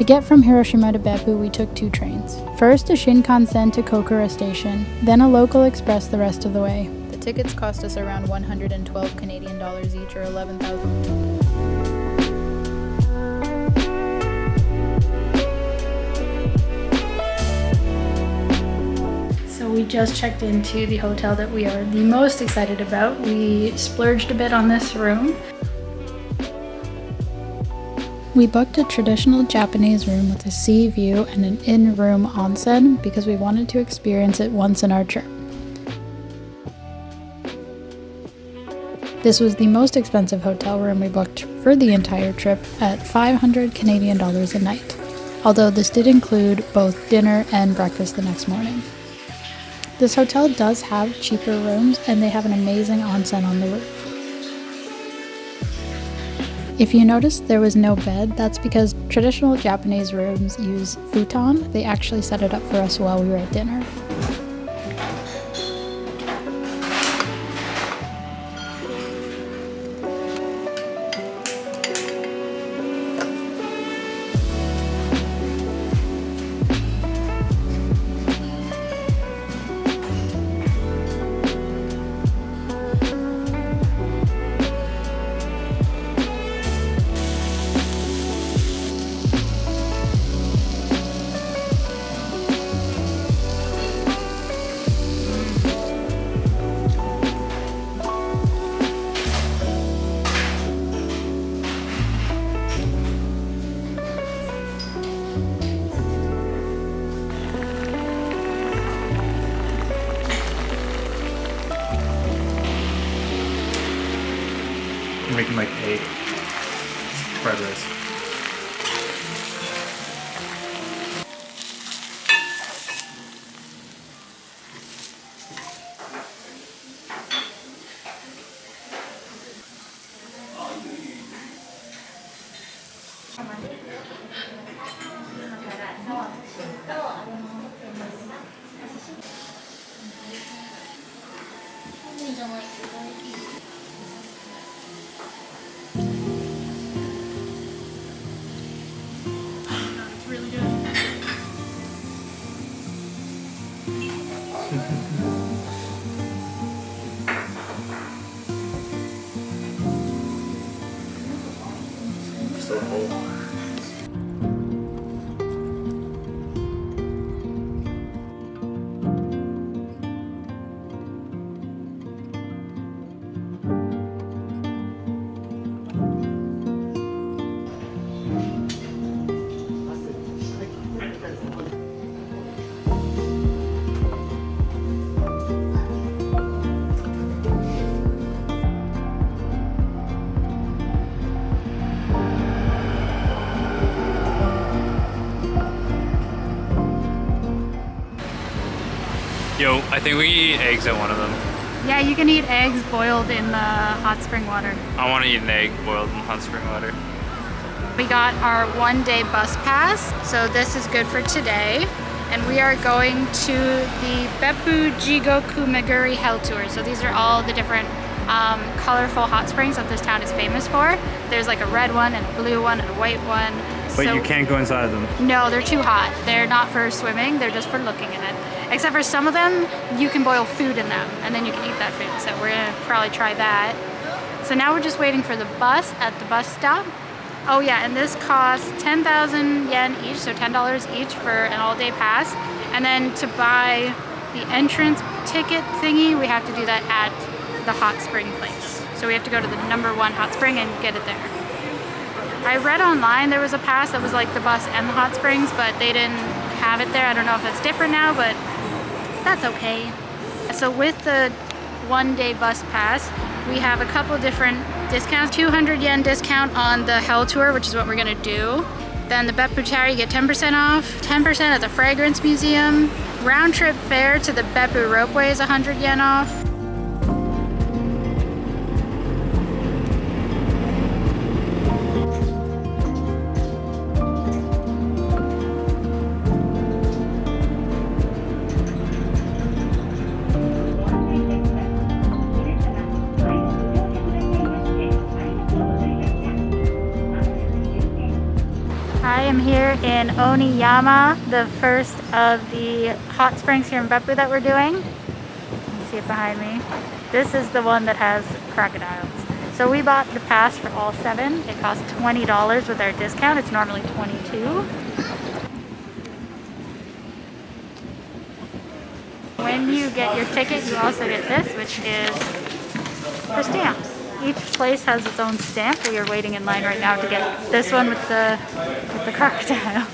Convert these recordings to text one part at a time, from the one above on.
To get from Hiroshima to Beppu, we took 2 trains. First a Shinkansen to Kokura Station, then a local express the rest of the way. The tickets cost us around 112 Canadian dollars each, or 11,000. We just checked into the hotel that we are the most excited about. We splurged a bit on this room. We booked a traditional Japanese room with a sea view and an in-room onsen because we wanted to experience it once in our trip. This was the most expensive hotel room we booked for the entire trip at 500 Canadian dollars a night, although this did include both dinner and breakfast the next morning. This hotel does have cheaper rooms, and they have an amazing onsen on the roof. If you noticed there was no bed, that's because traditional Japanese rooms use futon. They actually set it up for us while we were at dinner. I'm making like egg fried rice. So full. Yo, I think we eat eggs at one of them. Yeah, you can eat eggs boiled in the hot spring water. I want to eat an egg boiled in hot spring water. We got our 1-day bus pass, so this is good for today. And we are going to the Beppu Jigoku Meguri Hell Tour. So these are all the different colorful hot springs that this town is famous for. There's like a red one and a blue one and a white one. But you can't go inside of them. No, they're too hot. They're not for swimming, they're just for looking in it. Except for some of them, you can boil food in them and then you can eat that food. So we're gonna probably try that. So now we're just waiting for the bus at the bus stop. Oh yeah, and this costs 10,000 yen each, so $10 each for an all-day pass. And then to buy the entrance ticket thingy, we have to do that at the hot spring place. So we have to go to the #1 hot spring and get it there. I read online there was a pass that was like the bus and the hot springs, but they didn't have it there. I don't know if that's different now, but that's okay. So with the 1-day bus pass, we have a couple different discounts. 200 yen discount on the Hell Tour, which is what we're gonna do. Then the Beppu Tower, you get 10% off, 10% at the Fragrance Museum. Round trip fare to the Beppu Ropeway is 100 yen off. I am here in Oniyama, the first of the hot springs here in Beppu that we're doing. You can see it behind me. This is the one that has crocodiles. So we bought the pass for all 7. It cost $20 with our discount. It's normally $22. When you get your ticket, you also get this, which is for stamps. Each place has its own stamp. We are waiting in line right now to get this one with the crocodile.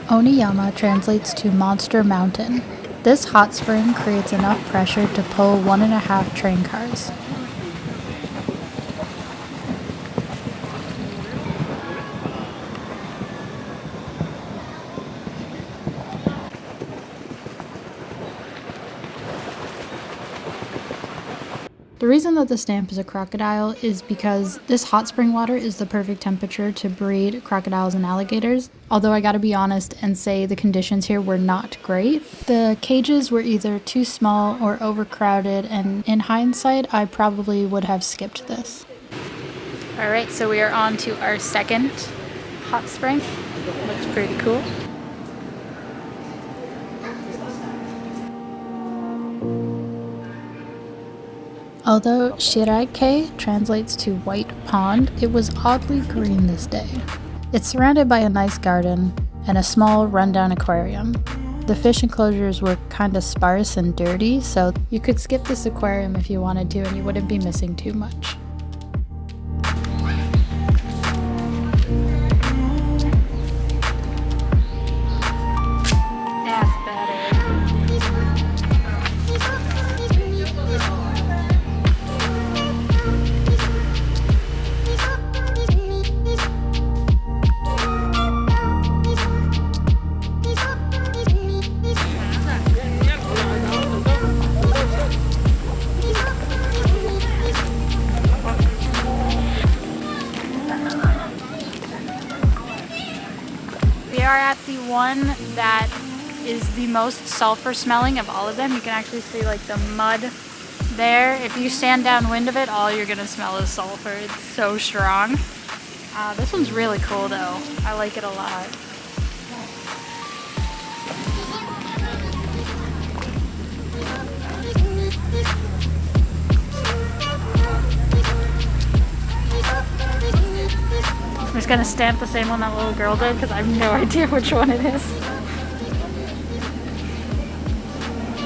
Oniyama translates to Monster Mountain. This hot spring creates enough pressure to pull 1.5 train cars. The reason that the stamp is a crocodile is because this hot spring water is the perfect temperature to breed crocodiles and alligators, although I gotta be honest and say the conditions here were not great. The cages were either too small or overcrowded, and in hindsight, I probably would have skipped this. Alright, so we are on to our second hot spring. Looks pretty cool. Although Shiraike translates to white pond, it was oddly green this day. It's surrounded by a nice garden and a small rundown aquarium. The fish enclosures were kinda sparse and dirty, so you could skip this aquarium if you wanted to and you wouldn't be missing too much. That's better. We are at the one that is the most sulfur smelling of all of them. You can actually see like the mud there. If you stand downwind of it, all you're gonna smell is sulfur. It's so strong. This one's really cool though. I like it a lot. I'm just gonna stamp the same one that little girl did because I have no idea which one it is.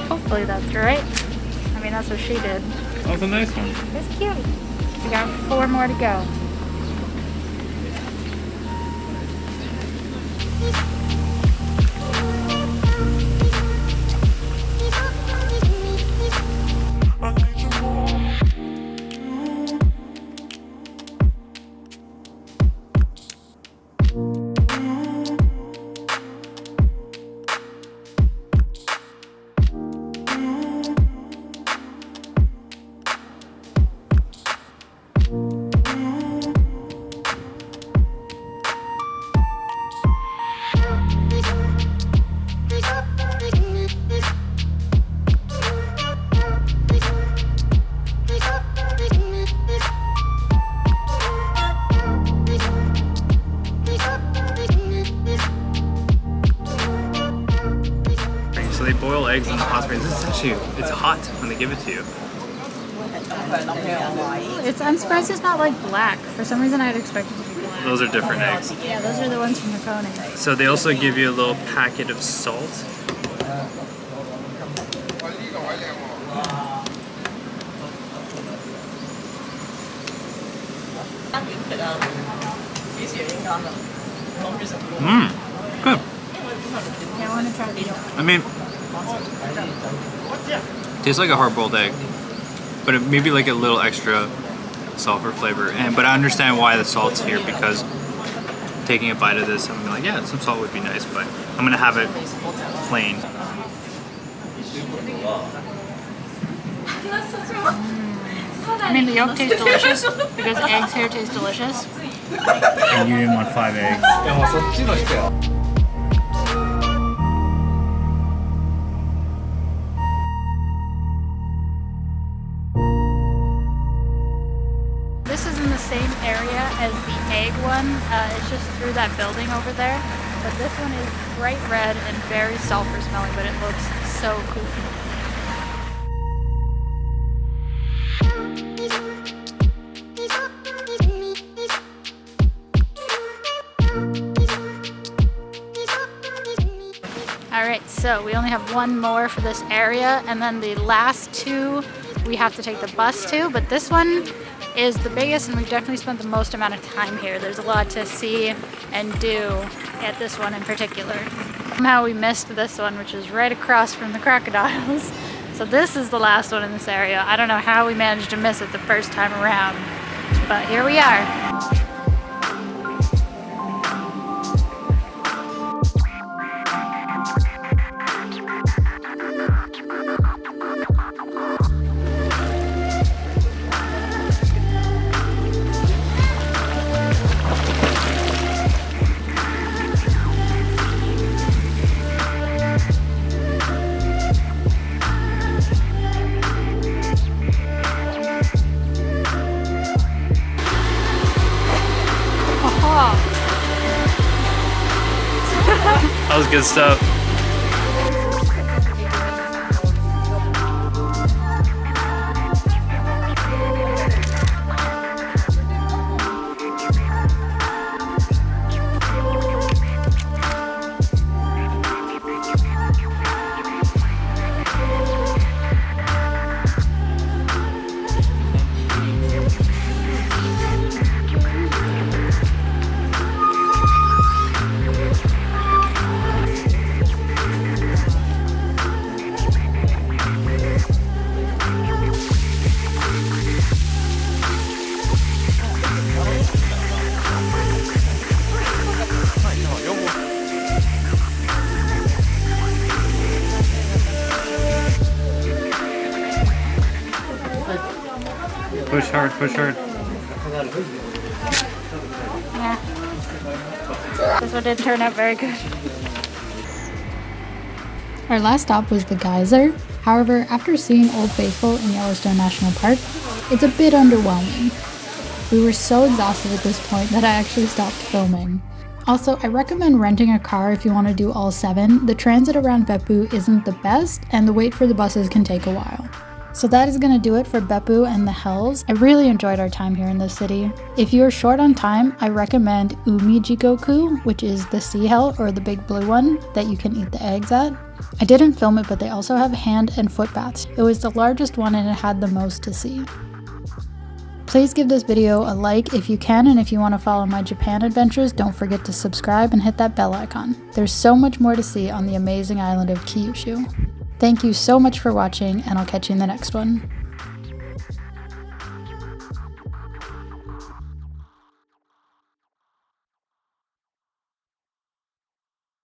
Hopefully that's right. I mean, that's what she did. That was a nice one. It's cute. We got 4 more to go. So they boil eggs in the hot springs. This is actually, it's hot when they give it to you. I'm surprised it's not like black. For some reason I'd expect it to be black. Those are different eggs. Yeah, those are the ones from the Kone. So they also give you a little packet of salt. Good. Yeah, I want to try the yolk. I mean, tastes like a hard-boiled egg, but it maybe like a little extra sulfur flavor. But I understand why the salt's here, because taking a bite of this, I'm like, yeah, some salt would be nice, but I'm gonna have it plain. I mean, the yolk tastes delicious because eggs here taste delicious. And you didn't want 5 eggs. one. It's just through that building over there. But this one is bright red and very sulfur smelling, but it looks so cool. Alright, so we only have one more for this area, and then the last two we have to take the bus to, but this one is the biggest and we've definitely spent the most amount of time here. There's a lot to see and do at this one in particular. Somehow we missed this one, which is right across from the crocodiles. So this is the last one in this area. I don't know how we managed to miss it the first time around, but here we are. That was good stuff. Push hard, push hard. Yeah. This one didn't turn out very good. Our last stop was the geyser. However, after seeing Old Faithful in Yellowstone National Park, it's a bit underwhelming. We were so exhausted at this point that I actually stopped filming. Also, I recommend renting a car if you want to do all 7. The transit around Beppu isn't the best, and the wait for the buses can take a while. So that is going to do it for Beppu and the Hells. I really enjoyed our time here in this city. If you are short on time, I recommend Umi Jigoku, which is the sea hell or the big blue one that you can eat the eggs at. I didn't film it, but they also have hand and foot baths. It was the largest one and it had the most to see. Please give this video a like if you can, and if you want to follow my Japan adventures, don't forget to subscribe and hit that bell icon. There's so much more to see on the amazing island of Kyushu. Thank you so much for watching, and I'll catch you in the next one.